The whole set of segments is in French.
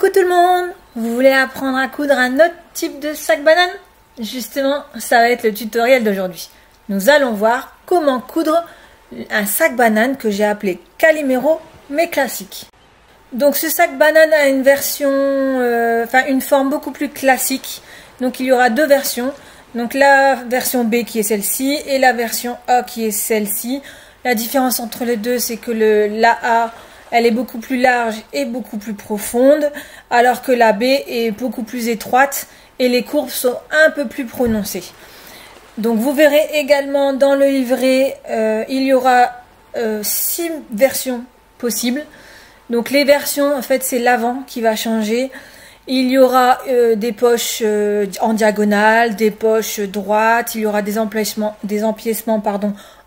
Coucou tout le monde! Vous voulez apprendre à coudre un autre type de sac banane? Justement, ça va être le tutoriel d'aujourd'hui. Nous allons voir comment coudre un sac banane que j'ai appelé Calimero mais classique. Donc ce sac banane a une version, une forme beaucoup plus classique. Donc il y aura deux versions. Donc la version B qui est celle-ci et la version A qui est celle-ci. La différence entre les deux, c'est que la A, elle est beaucoup plus large et beaucoup plus profonde, alors que la B est beaucoup plus étroite et les courbes sont un peu plus prononcées. Donc vous verrez également dans le livret, il y aura 6 versions possibles. Donc les versions, en fait, c'est l'avant qui va changer. Il y aura des poches en diagonale, des poches droites, il y aura des empiècements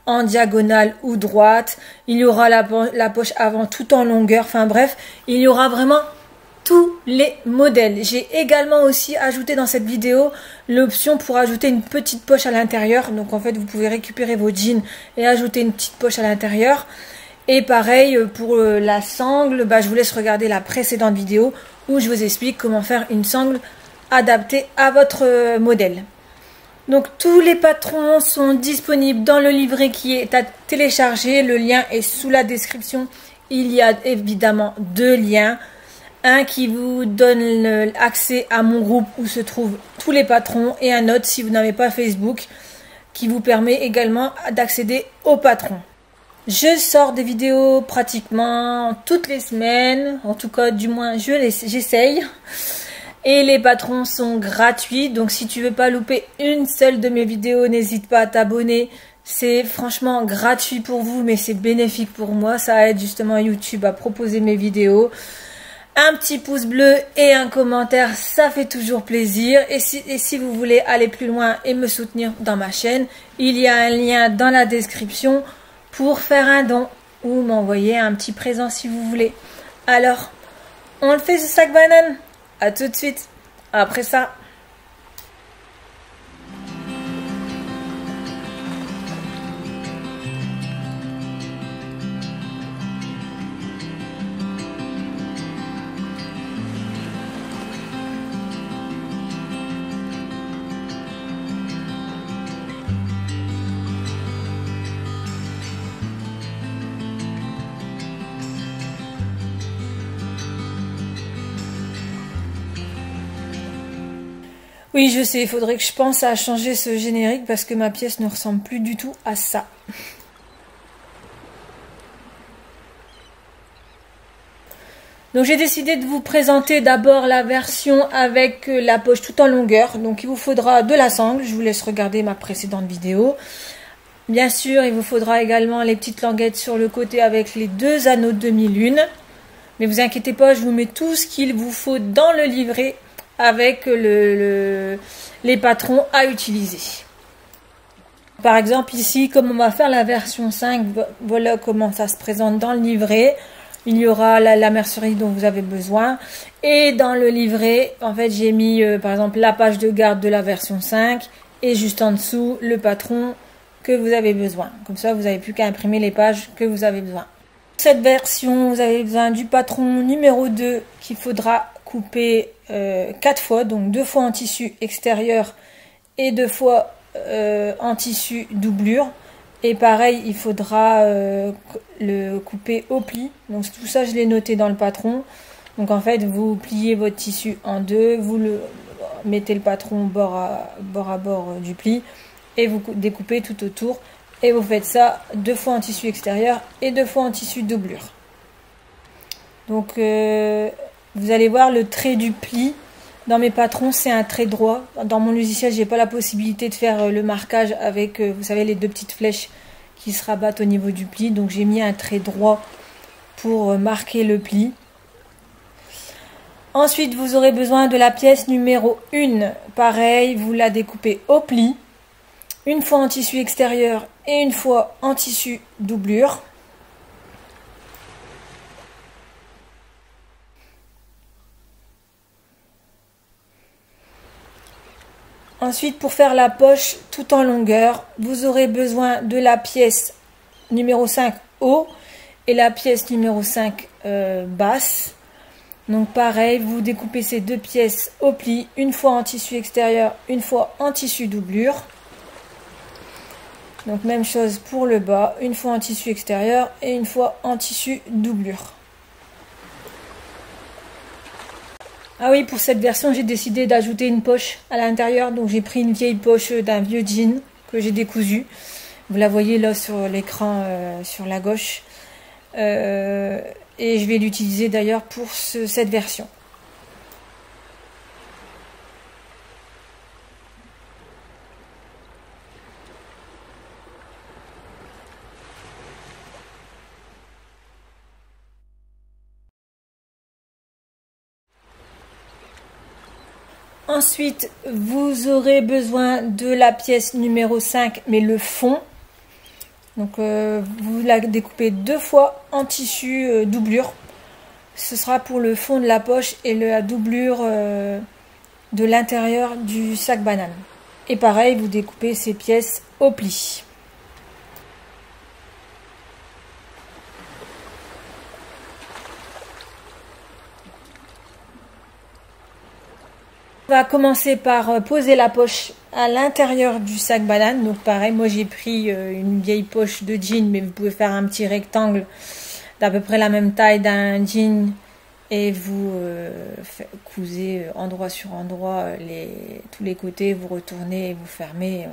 en diagonale ou droite. Il y aura la poche avant tout en longueur. Enfin bref, il y aura vraiment tous les modèles. J'ai également aussi ajouté dans cette vidéo l'option pour ajouter une petite poche à l'intérieur. Donc en fait, vous pouvez récupérer vos jeans et ajouter une petite poche à l'intérieur. Et pareil pour la sangle, je vous laisse regarder la précédente vidéo où je vous explique comment faire une sangle adaptée à votre modèle. Donc tous les patrons sont disponibles dans le livret qui est à télécharger. Le lien est sous la description. Il y a évidemment deux liens. Un qui vous donne accès à mon groupe où se trouvent tous les patrons et un autre si vous n'avez pas Facebook qui vous permet également d'accéder aux patrons. Je sors des vidéos pratiquement toutes les semaines. En tout cas, du moins, j'essaye. Et les patrons sont gratuits, donc si tu veux pas louper une seule de mes vidéos, n'hésite pas à t'abonner. C'est franchement gratuit pour vous, mais c'est bénéfique pour moi. Ça aide justement YouTube à proposer mes vidéos. Un petit pouce bleu et un commentaire, ça fait toujours plaisir. Et si vous voulez aller plus loin et me soutenir dans ma chaîne, il y a un lien dans la description pour faire un don ou m'envoyer un petit présent si vous voulez. Alors, on le fait ce sac banane? À tout de suite, après ça. Oui, je sais, il faudrait que je pense à changer ce générique parce que ma pièce ne ressemble plus du tout à ça. Donc j'ai décidé de vous présenter d'abord la version avec la poche tout en longueur. Donc il vous faudra de la sangle, je vous laisse regarder ma précédente vidéo. Bien sûr, il vous faudra également les petites languettes sur le côté avec les deux anneaux de demi-lune. Mais vous inquiétez pas, je vous mets tout ce qu'il vous faut dans le livret avec les patrons à utiliser. Par exemple ici, comme on va faire la version 5, voilà comment ça se présente dans le livret. Il y aura la mercerie dont vous avez besoin. Et dans le livret, en fait, j'ai mis par exemple la page de garde de la version 5 et juste en dessous le patron que vous avez besoin. Comme ça, vous n'avez plus qu'à imprimer les pages que vous avez besoin. Cette version, vous avez besoin du patron numéro 2 qu'il faudra couper 4 fois, donc 2 fois en tissu extérieur et 2 fois en tissu doublure. Et pareil, il faudra le couper au pli. Donc tout ça, je l'ai noté dans le patron. Donc en fait, vous pliez votre tissu en deux, vous mettez le patron bord à bord du pli et vous découpez tout autour. Et vous faites ça 2 fois en tissu extérieur et 2 fois en tissu doublure. Donc vous allez voir le trait du pli. Dans mes patrons, c'est un trait droit. Dans mon logiciel, j'ai pas la possibilité de faire le marquage avec, vous savez, les deux petites flèches qui se rabattent au niveau du pli. Donc j'ai mis un trait droit pour marquer le pli. Ensuite, vous aurez besoin de la pièce numéro 1. Pareil, vous la découpez au pli. Une fois en tissu extérieur et une fois en tissu doublure. Ensuite, pour faire la poche tout en longueur, vous aurez besoin de la pièce numéro 5 haut et la pièce numéro 5 basse. Donc pareil, vous découpez ces deux pièces au pli, une fois en tissu extérieur, une fois en tissu doublure. Donc même chose pour le bas, une fois en tissu extérieur et une fois en tissu doublure. Ah oui, pour cette version, j'ai décidé d'ajouter une poche à l'intérieur. Donc j'ai pris une vieille poche d'un vieux jean que j'ai décousu. Vous la voyez là sur l'écran sur la gauche. Et je vais l'utiliser d'ailleurs pour cette version. Ensuite, vous aurez besoin de la pièce numéro 5, mais le fond. Donc, vous la découpez deux fois en tissu doublure. Ce sera pour le fond de la poche et la doublure de l'intérieur du sac banane. Et pareil, vous découpez ces pièces au pli. On va commencer par poser la poche à l'intérieur du sac banane. Donc pareil, moi j'ai pris une vieille poche de jean, mais vous pouvez faire un petit rectangle d'à peu près la même taille d'un jean et vous cousez endroit sur endroit tous les côtés, vous retournez et vous fermez.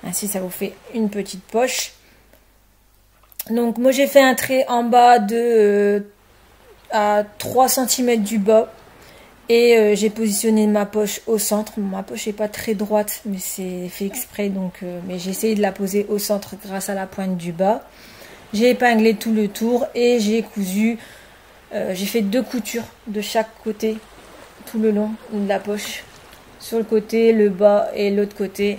Ainsi ça vous fait une petite poche. Donc moi j'ai fait un trait en bas à 3 cm du bas. Et j'ai positionné ma poche au centre. Ma poche n'est pas très droite, mais c'est fait exprès. Mais j'ai essayé de la poser au centre grâce à la pointe du bas. J'ai épinglé tout le tour et j'ai cousu. J'ai fait 2 coutures de chaque côté, tout le long de la poche. Sur le côté, le bas et l'autre côté.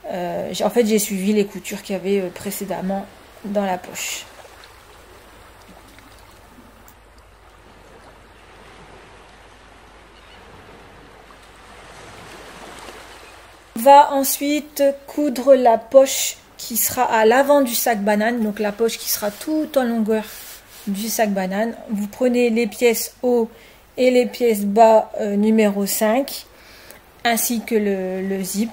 En fait, j'ai suivi les coutures qu'il y avait précédemment dans la poche. On va ensuite coudre la poche qui sera à l'avant du sac banane, donc la poche qui sera tout en longueur du sac banane. Vous prenez les pièces haut et les pièces bas numéro 5, ainsi que le zip.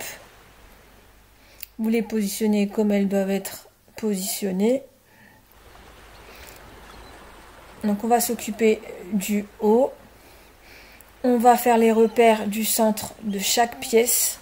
Vous les positionnez comme elles doivent être positionnées. Donc on va s'occuper du haut. On va faire les repères du centre de chaque pièce.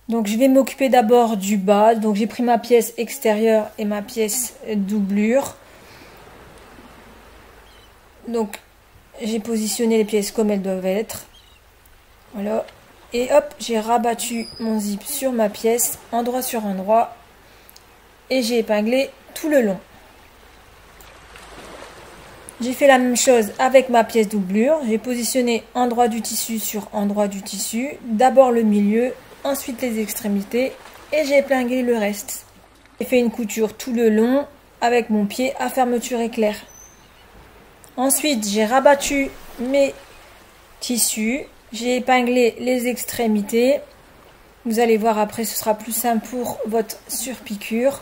Donc je vais m'occuper d'abord du bas. Donc j'ai pris ma pièce extérieure et ma pièce doublure. Donc j'ai positionné les pièces comme elles doivent être. Voilà. Et hop, j'ai rabattu mon zip sur ma pièce, endroit sur endroit. Et j'ai épinglé tout le long. J'ai fait la même chose avec ma pièce doublure. J'ai positionné endroit du tissu sur endroit du tissu. D'abord le milieu, ensuite les extrémités et j'ai épinglé le reste. J'ai fait une couture tout le long avec mon pied à fermeture éclair. Ensuite, j'ai rabattu mes tissus. J'ai épinglé les extrémités. Vous allez voir après, ce sera plus simple pour votre surpiqûre.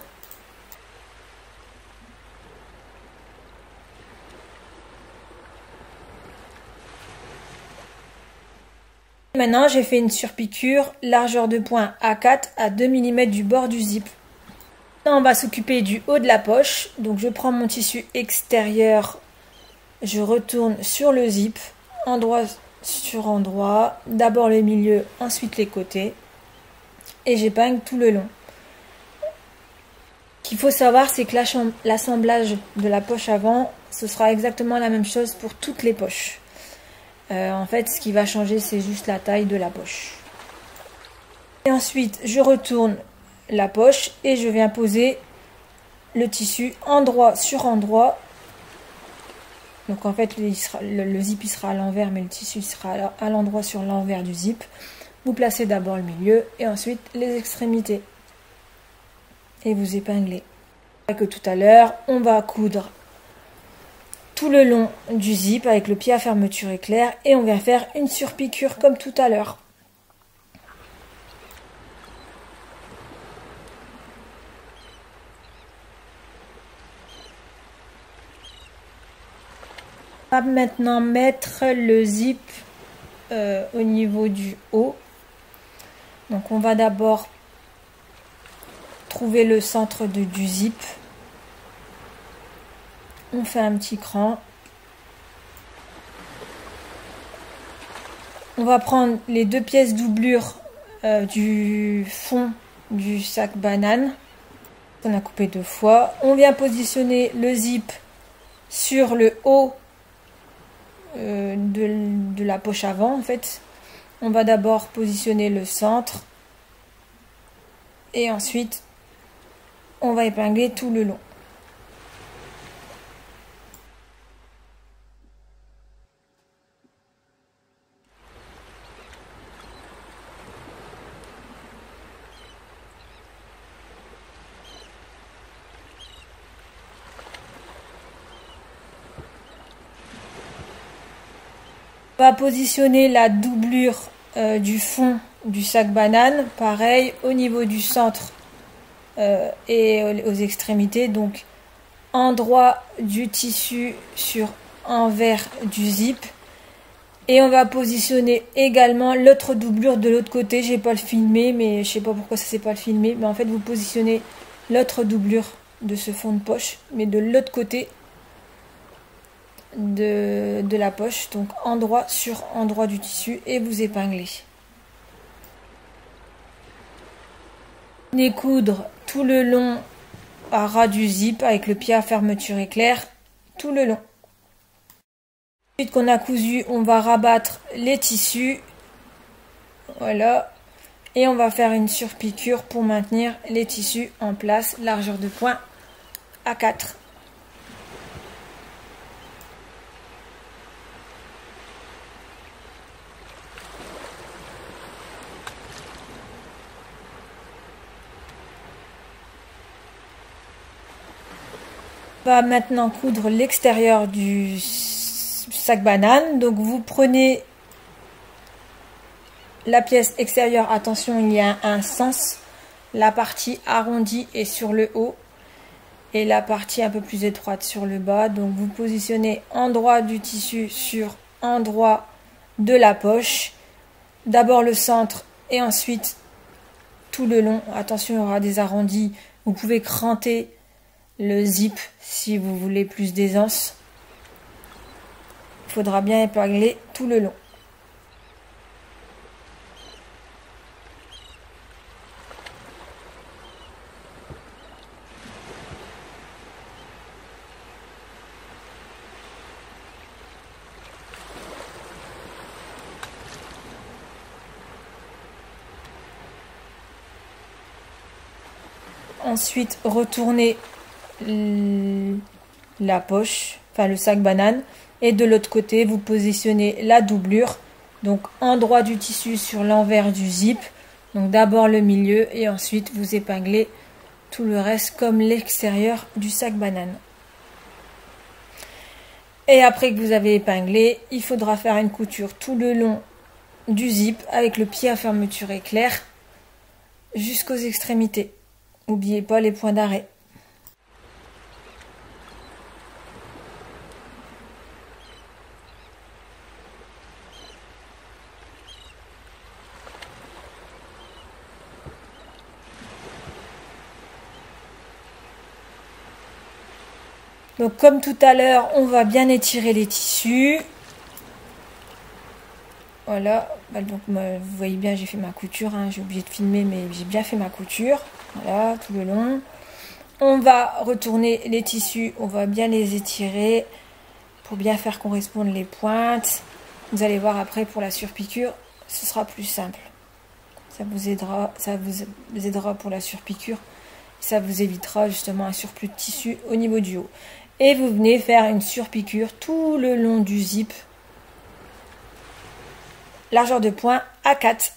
Maintenant, j'ai fait une surpiqûre, largeur de point A4 à 2 mm du bord du zip. Maintenant, on va s'occuper du haut de la poche. Donc, je prends mon tissu extérieur, je retourne sur le zip, endroit sur endroit. D'abord le milieu, ensuite les côtés. Et j'épingle tout le long. Ce qu'il faut savoir, c'est que l'assemblage de la poche avant, ce sera exactement la même chose pour toutes les poches. En fait, ce qui va changer, c'est juste la taille de la poche. Et ensuite, je retourne la poche et je viens poser le tissu endroit sur endroit. Donc en fait, le zip il sera à l'envers, mais le tissu sera à l'endroit sur l'envers du zip. Vous placez d'abord le milieu et ensuite les extrémités. Et vous épinglez. Que tout à l'heure, on va coudre tout le long du zip avec le pied à fermeture éclair et on vient faire une surpiqûre comme tout à l'heure. On va maintenant mettre le zip au niveau du haut. Donc on va d'abord trouver le centre du zip. On fait un petit cran. On va prendre les 2 pièces doublure du fond du sac banane. On a coupé 2 fois. On vient positionner le zip sur le haut de la poche avant en fait. On va d'abord positionner le centre et ensuite on va épingler tout le long. On va positionner la doublure du fond du sac banane, pareil au niveau du centre et aux extrémités, donc endroit du tissu sur envers du zip. Et on va positionner également l'autre doublure de l'autre côté. J'ai pas le filmé, mais je sais pas pourquoi ça s'est pas le filmé. Mais en fait, vous positionnez l'autre doublure de ce fond de poche, mais de l'autre côté de la poche, donc endroit sur endroit du tissu, et vous épinglez. Venez coudre tout le long à ras du zip avec le pied à fermeture éclair tout le long. Ensuite qu'on a cousu, on va rabattre les tissus, voilà, et on va faire une surpiqûre pour maintenir les tissus en place, largeur de point à 4. On va maintenant coudre l'extérieur du sac banane. Donc vous prenez la pièce extérieure, attention il y a un sens, la partie arrondie est sur le haut et la partie un peu plus étroite sur le bas. Donc vous positionnez endroit du tissu sur endroit de la poche, d'abord le centre et ensuite tout le long. Attention, il y aura des arrondis, vous pouvez cranter le zip si vous voulez plus d'aisance. Il faudra bien épingler tout le long. Ensuite, retournez la poche, enfin le sac banane, et de l'autre côté vous positionnez la doublure, donc endroit du tissu sur l'envers du zip, donc d'abord le milieu et ensuite vous épinglez tout le reste comme l'extérieur du sac banane. Et après que vous avez épinglé, il faudra faire une couture tout le long du zip avec le pied à fermeture éclair jusqu'aux extrémités. N'oubliez pas les points d'arrêt. Donc comme tout à l'heure, on va bien étirer les tissus. Voilà, donc vous voyez bien, j'ai fait ma couture, hein. J'ai oublié de filmer, mais j'ai bien fait ma couture. Voilà, tout le long. On va retourner les tissus, on va bien les étirer pour bien faire correspondre les pointes. Vous allez voir après pour la surpiqûre, ce sera plus simple. Ça vous aidera pour la surpiqûre. Ça vous évitera justement un surplus de tissu au niveau du haut. Et vous venez faire une surpiqûre tout le long du zip. Largeur de point à 4.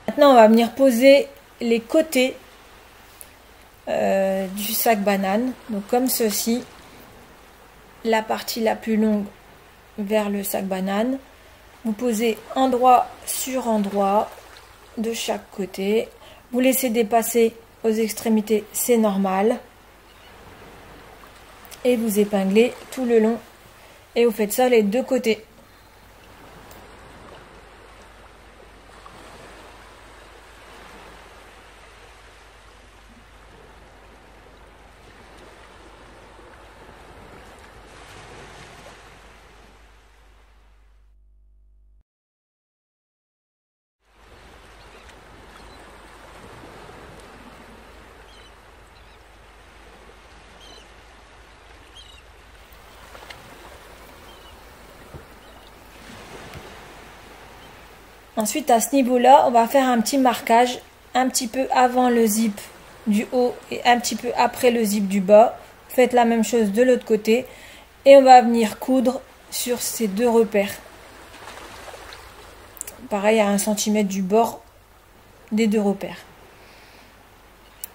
Maintenant, on va venir poser les côtés du sac banane. Donc comme ceci, la partie la plus longue vers le sac banane. Vous posez endroit sur endroit de chaque côté. Vous laissez dépasser aux extrémités, c'est normal. Et vous épinglez tout le long. Et vous faites ça les deux côtés. Ensuite, à ce niveau-là, on va faire un petit marquage un petit peu avant le zip du haut et un petit peu après le zip du bas. Faites la même chose de l'autre côté et on va venir coudre sur ces deux repères. Pareil à 1 cm du bord des deux repères.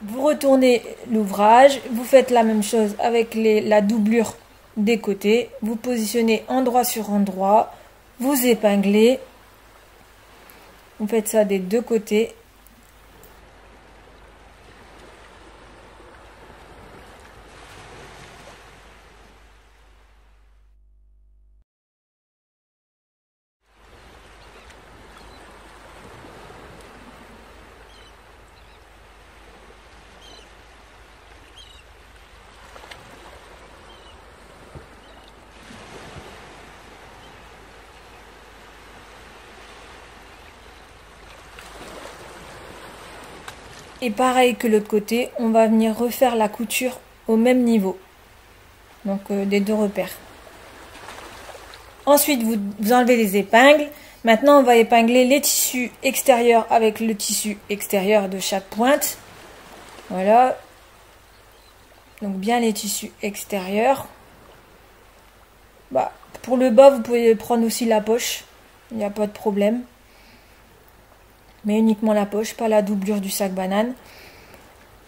Vous retournez l'ouvrage, vous faites la même chose avec la doublure des côtés. Vous positionnez endroit sur endroit, vous épinglez. Vous faites ça des deux côtés. Et pareil que l'autre côté, on va venir refaire la couture au même niveau. Donc des deux repères. Ensuite, vous enlevez les épingles. Maintenant, on va épingler les tissus extérieurs avec le tissu extérieur de chaque pointe. Voilà. Donc bien les tissus extérieurs. Pour le bas, vous pouvez prendre aussi la poche. Il n'y a pas de problème. Mais uniquement la poche, pas la doublure du sac banane.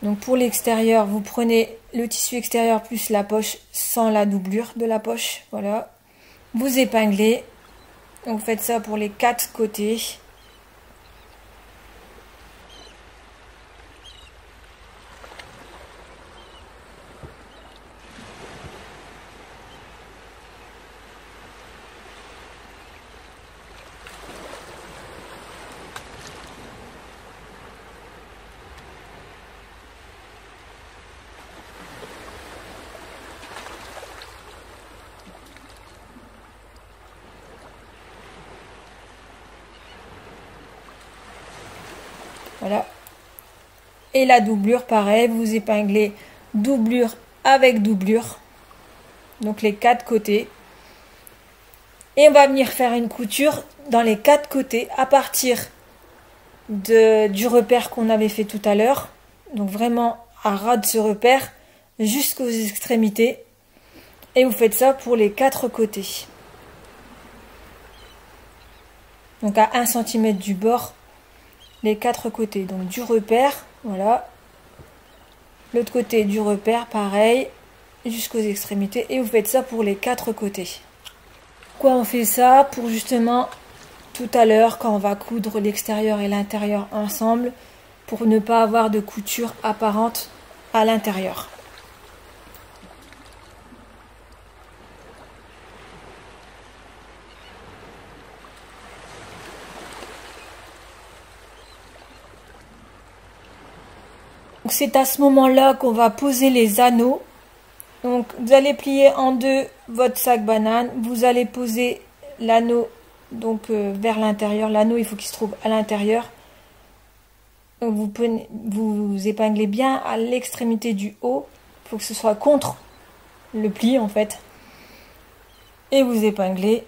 Donc pour l'extérieur, vous prenez le tissu extérieur plus la poche sans la doublure de la poche. Voilà. Vous épinglez. Donc faites ça pour les 4 côtés. Voilà. Et la doublure, pareil, vous épinglez doublure avec doublure. Donc les 4 côtés. Et on va venir faire une couture dans les 4 côtés à partir du repère qu'on avait fait tout à l'heure. Donc vraiment à ras de ce repère jusqu'aux extrémités. Et vous faites ça pour les 4 côtés. Donc à 1 cm du bord, les 4 côtés. Donc du repère, voilà. L'autre côté du repère, pareil, jusqu'aux extrémités. Et vous faites ça pour les 4 côtés. Pourquoi on fait ça? Pour justement, tout à l'heure, quand on va coudre l'extérieur et l'intérieur ensemble, pour ne pas avoir de couture apparente à l'intérieur. C'est à ce moment-là qu'on va poser les anneaux. Donc vous allez plier en deux votre sac banane, vous allez poser l'anneau donc vers l'intérieur. L'anneau, il faut qu'il se trouve à l'intérieur. Donc vous épinglez bien à l'extrémité du haut. Il faut que ce soit contre le pli en fait. Et vous épinglez.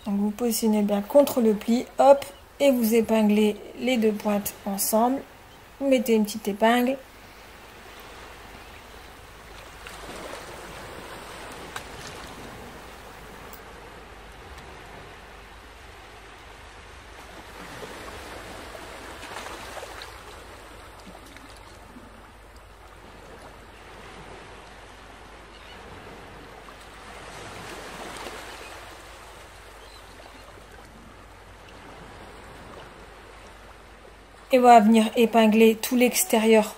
Donc vous positionnez bien contre le pli, hop, et vous épinglez les deux pointes ensemble. Vous mettez une petite épingle. Et on va venir épingler tout l'extérieur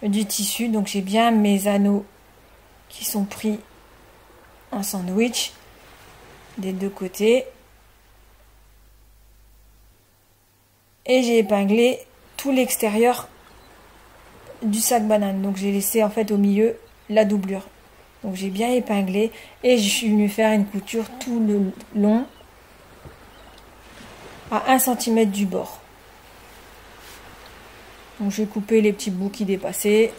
du tissu. Donc j'ai bien mes anneaux qui sont pris en sandwich des deux côtés. Et j'ai épinglé tout l'extérieur du sac banane. Donc j'ai laissé en fait au milieu la doublure. Donc j'ai bien épinglé et je suis venue faire une couture tout le long à 1 cm du bord. Donc j'ai coupé les petits bouts qui dépassaient.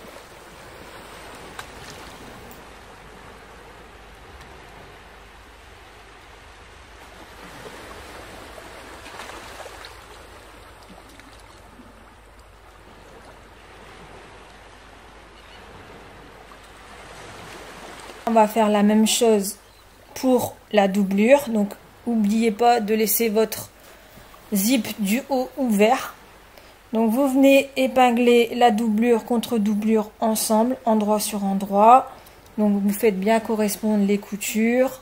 On va faire la même chose pour la doublure. Donc n'oubliez pas de laisser votre zip du haut ouvert. Donc vous venez épingler la doublure contre doublure ensemble, endroit sur endroit. Donc vous faites bien correspondre les coutures.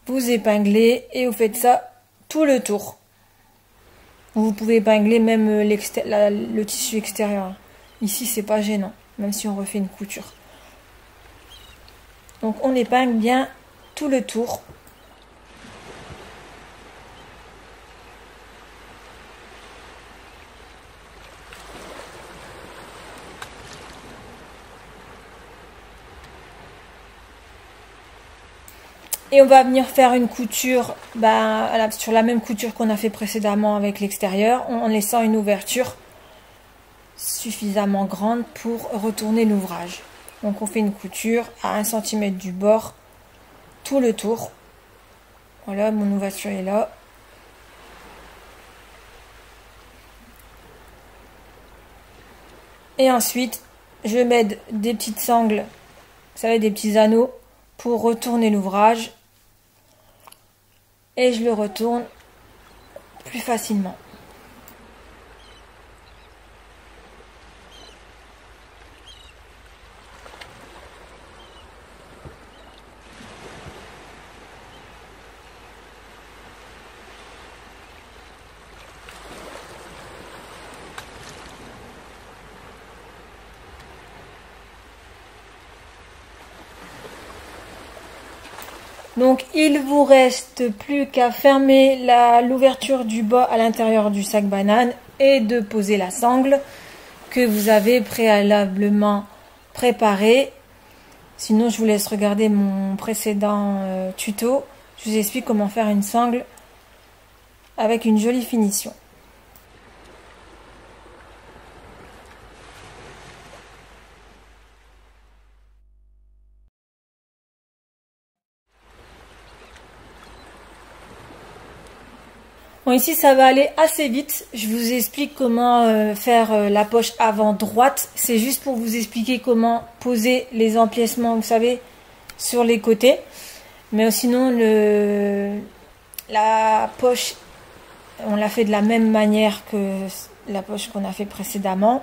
Vous épinglez et vous faites ça tout le tour. Vous pouvez épingler même le tissu extérieur. Ici c'est pas gênant, même si on refait une couture. Donc on épingle bien tout le tour. Et on va venir faire une couture sur la même couture qu'on a fait précédemment avec l'extérieur, en laissant une ouverture suffisamment grande pour retourner l'ouvrage. Donc on fait une couture à 1 cm du bord, tout le tour. Voilà, mon ouverture est là. Et ensuite, je mets des petites sangles, vous savez, des petits anneaux pour retourner l'ouvrage. Et je le retourne plus facilement. Donc il vous reste plus qu'à fermer l'ouverture du bas à l'intérieur du sac banane et de poser la sangle que vous avez préalablement préparée. Sinon je vous laisse regarder mon précédent tuto. Je vous explique comment faire une sangle avec une jolie finition. Bon, ici ça va aller assez vite. Je vous explique comment faire la poche avant droite. C'est juste pour vous expliquer comment poser les empiècements, vous savez, sur les côtés. Mais sinon la poche, on l'a fait de la même manière que la poche qu'on a fait précédemment.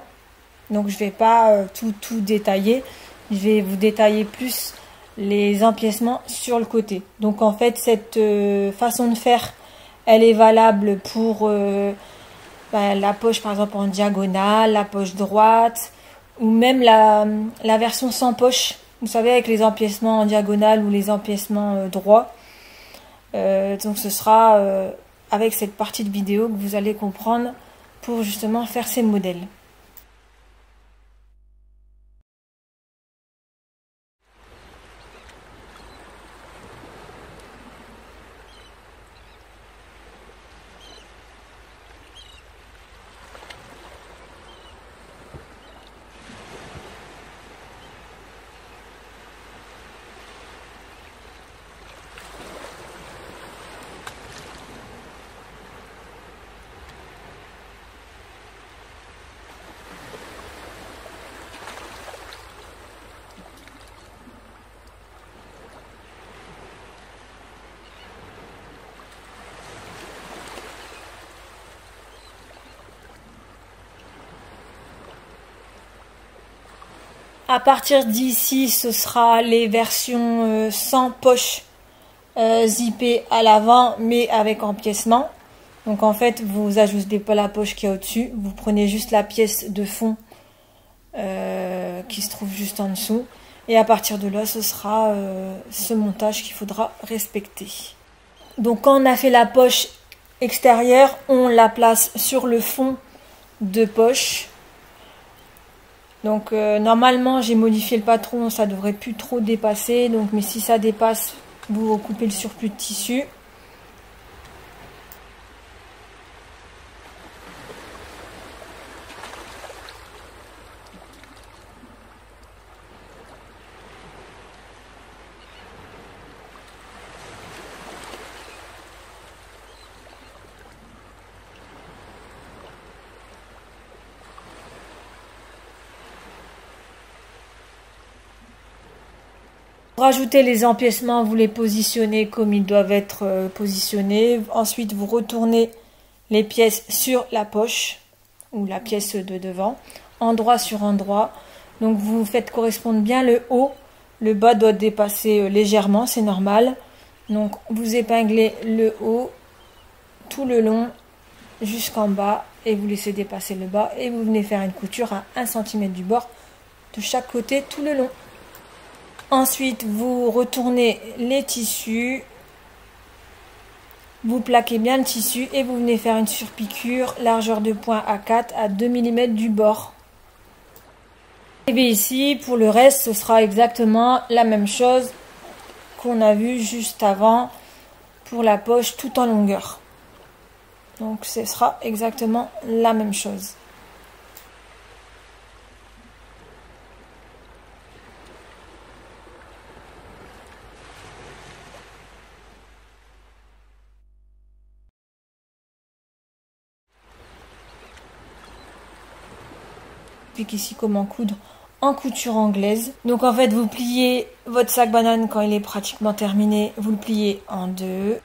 Donc je vais pas tout détailler. Je vais vous détailler plus les empiècements sur le côté. Donc en fait cette façon de faire, elle est valable pour la poche par exemple en diagonale, la poche droite, ou même la version sans poche, vous savez, avec les empiècements en diagonale ou les empiècements droits. Donc ce sera avec cette partie de vidéo que vous allez comprendre pour justement faire ces modèles. À partir d'ici, ce sera les versions sans poche zippée à l'avant, mais avec empiècement. Donc en fait, vous ajustez pas la poche qui est au-dessus, vous prenez juste la pièce de fond qui se trouve juste en dessous. Et à partir de là, ce sera ce montage qu'il faudra respecter. Donc quand on a fait la poche extérieure, on la place sur le fond de poche. Donc normalement j'ai modifié le patron, ça devrait plus trop dépasser. Donc mais si ça dépasse, vous coupez le surplus de tissu. Pour rajouter les empiècements, vous les positionnez comme ils doivent être positionnés. Ensuite, vous retournez les pièces sur la poche ou la pièce de devant, endroit sur endroit. Donc vous faites correspondre bien le haut. Le bas doit dépasser légèrement, c'est normal. Donc vous épinglez le haut tout le long jusqu'en bas et vous laissez dépasser le bas et vous venez faire une couture à 1 cm du bord de chaque côté tout le long. Ensuite, vous retournez les tissus, vous plaquez bien le tissu et vous venez faire une surpiqûre largeur de point A4 à 2 mm du bord. Et bien ici, pour le reste, ce sera exactement la même chose qu'on a vu juste avant pour la poche tout en longueur. Donc ce sera exactement la même chose. Ici comment coudre en couture anglaise. Donc en fait vous pliez votre sac banane quand il est pratiquement terminé, vous le pliez en deux.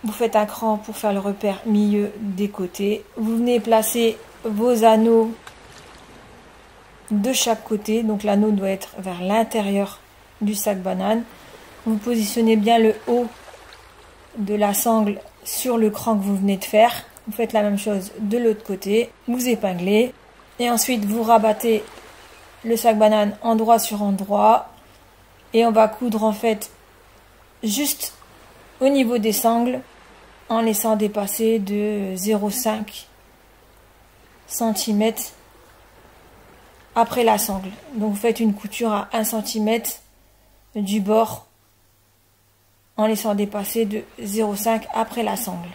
Vous faites un cran pour faire le repère milieu des côtés. Vous venez placer vos anneaux de chaque côté. Donc l'anneau doit être vers l'intérieur du sac banane. Vous positionnez bien le haut de la sangle sur le cran que vous venez de faire. Vous faites la même chose de l'autre côté, vous épinglez et ensuite vous rabattez le sac banane endroit sur endroit et on va coudre en fait juste au niveau des sangles en laissant dépasser de 0,5 cm après la sangle. Donc vous faites une couture à 1 cm du bord en laissant dépasser de 0,5 après la sangle.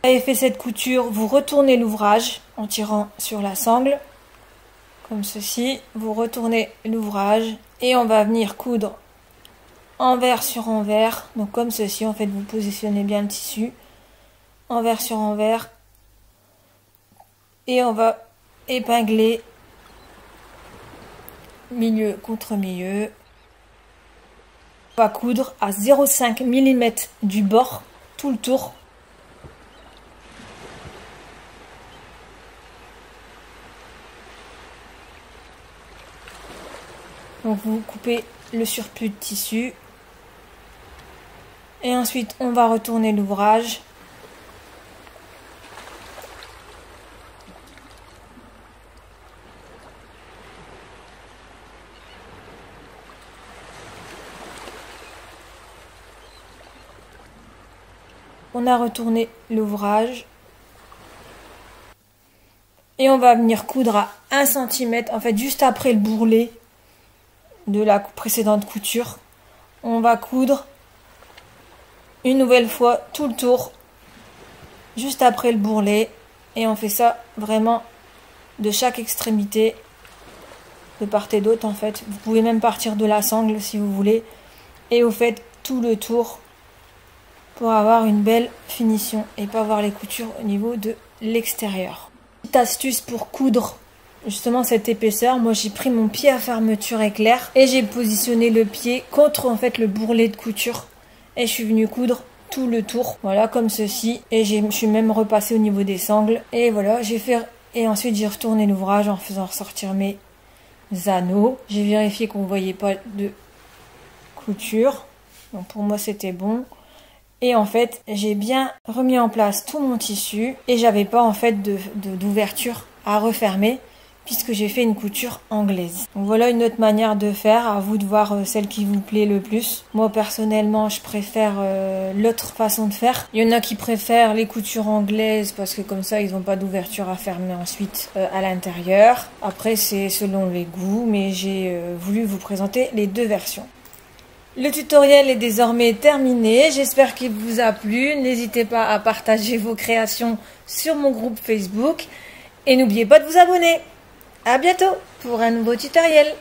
Vous avez fait cette couture, vous retournez l'ouvrage en tirant sur la sangle, comme ceci. Vous retournez l'ouvrage et on va venir coudre envers sur envers. Donc comme ceci, en fait, vous positionnez bien le tissu, envers sur envers. Et on va épingler milieu contre milieu. On va coudre à 0,5 mm du bord tout le tour. Donc vous coupez le surplus de tissu et ensuite on va retourner l'ouvrage. On a retourné l'ouvrage et on va venir coudre à 1 cm, en fait juste après le bourrelet de la précédente couture. On va coudre une nouvelle fois tout le tour juste après le bourrelet et on fait ça vraiment de chaque extrémité, de part et d'autre en fait. Vous pouvez même partir de la sangle si vous voulez et vous faites tout le tour pour avoir une belle finition et pas avoir les coutures au niveau de l'extérieur. Petite astuce pour coudre justement cette épaisseur, moi j'ai pris mon pied à fermeture éclair et j'ai positionné le pied contre en fait le bourrelet de couture et je suis venue coudre tout le tour, voilà comme ceci, et je suis même repassée au niveau des sangles et voilà j'ai fait, et ensuite j'ai retourné l'ouvrage en faisant ressortir mes anneaux. J'ai vérifié qu'on ne voyait pas de couture, donc pour moi c'était bon. Et en fait, j'ai bien remis en place tout mon tissu et j'avais pas en fait d'ouverture à refermer puisque j'ai fait une couture anglaise. Donc voilà une autre manière de faire, à vous de voir celle qui vous plaît le plus. Moi personnellement, je préfère l'autre façon de faire. Il y en a qui préfèrent les coutures anglaises parce que comme ça, ils n'ont pas d'ouverture à fermer ensuite à l'intérieur. Après, c'est selon les goûts, mais j'ai voulu vous présenter les deux versions. Le tutoriel est désormais terminé, j'espère qu'il vous a plu. N'hésitez pas à partager vos créations sur mon groupe Facebook et n'oubliez pas de vous abonner. À bientôt pour un nouveau tutoriel.